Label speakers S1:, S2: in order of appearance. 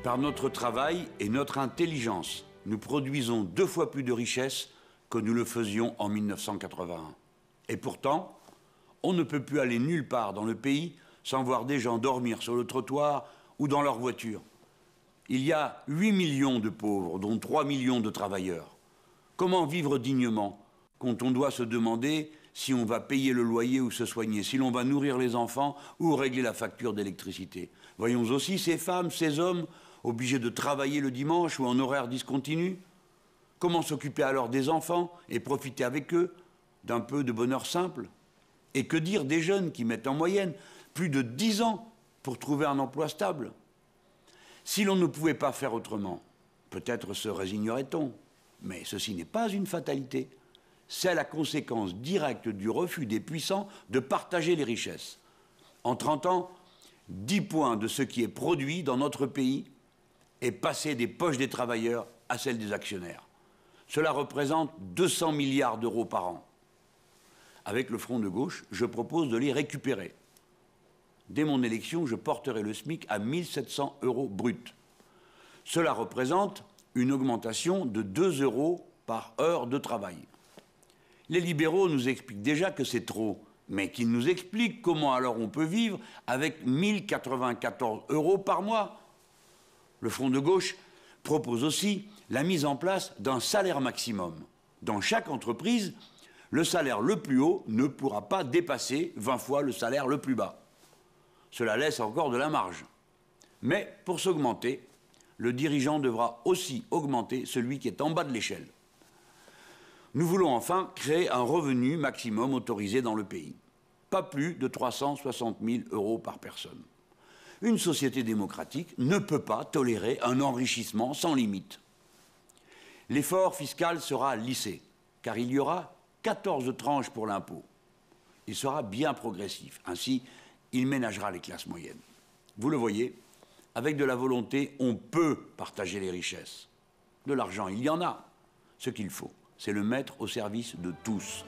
S1: Par notre travail et notre intelligence, nous produisons 2 fois plus de richesses que nous le faisions en 1981. Et pourtant, on ne peut plus aller nulle part dans le pays sans voir des gens dormir sur le trottoir ou dans leur voiture. Il y a 8 millions de pauvres, dont 3 millions de travailleurs. Comment vivre dignement quand on doit se demander si on va payer le loyer ou se soigner, si l'on va nourrir les enfants ou régler la facture d'électricité? Voyons aussi ces femmes, ces hommes obligés de travailler le dimanche ou en horaire discontinu. Comment s'occuper alors des enfants et profiter avec eux d'un peu de bonheur simple? Et que dire des jeunes qui mettent en moyenne plus de 10 ans pour trouver un emploi stable? Si l'on ne pouvait pas faire autrement, peut-être se résignerait-on. Mais ceci n'est pas une fatalité. C'est la conséquence directe du refus des puissants de partager les richesses. En 30 ans, 10 points de ce qui est produit dans notre pays est passé des poches des travailleurs à celles des actionnaires. Cela représente 200 milliards d'euros par an. Avec le Front de gauche, je propose de les récupérer. Dès mon élection, je porterai le SMIC à 1 700 € brut. Cela représente une augmentation de 2 € par heure de travail. Les libéraux nous expliquent déjà que c'est trop, mais qu'ils nous expliquent comment alors on peut vivre avec 1 094 € par mois. Le Front de gauche propose aussi la mise en place d'un salaire maximum. Dans chaque entreprise, le salaire le plus haut ne pourra pas dépasser 20 fois le salaire le plus bas. Cela laisse encore de la marge. Mais pour s'augmenter, le dirigeant devra aussi augmenter celui qui est en bas de l'échelle. Nous voulons enfin créer un revenu maximum autorisé dans le pays. Pas plus de 360 000 € par personne. Une société démocratique ne peut pas tolérer un enrichissement sans limite. L'effort fiscal sera lissé, car il y aura 14 tranches pour l'impôt. Il sera bien progressif, ainsi il ménagera les classes moyennes. Vous le voyez, avec de la volonté, on peut partager les richesses. De l'argent, il y en a. Ce qu'il faut, c'est le mettre au service de tous.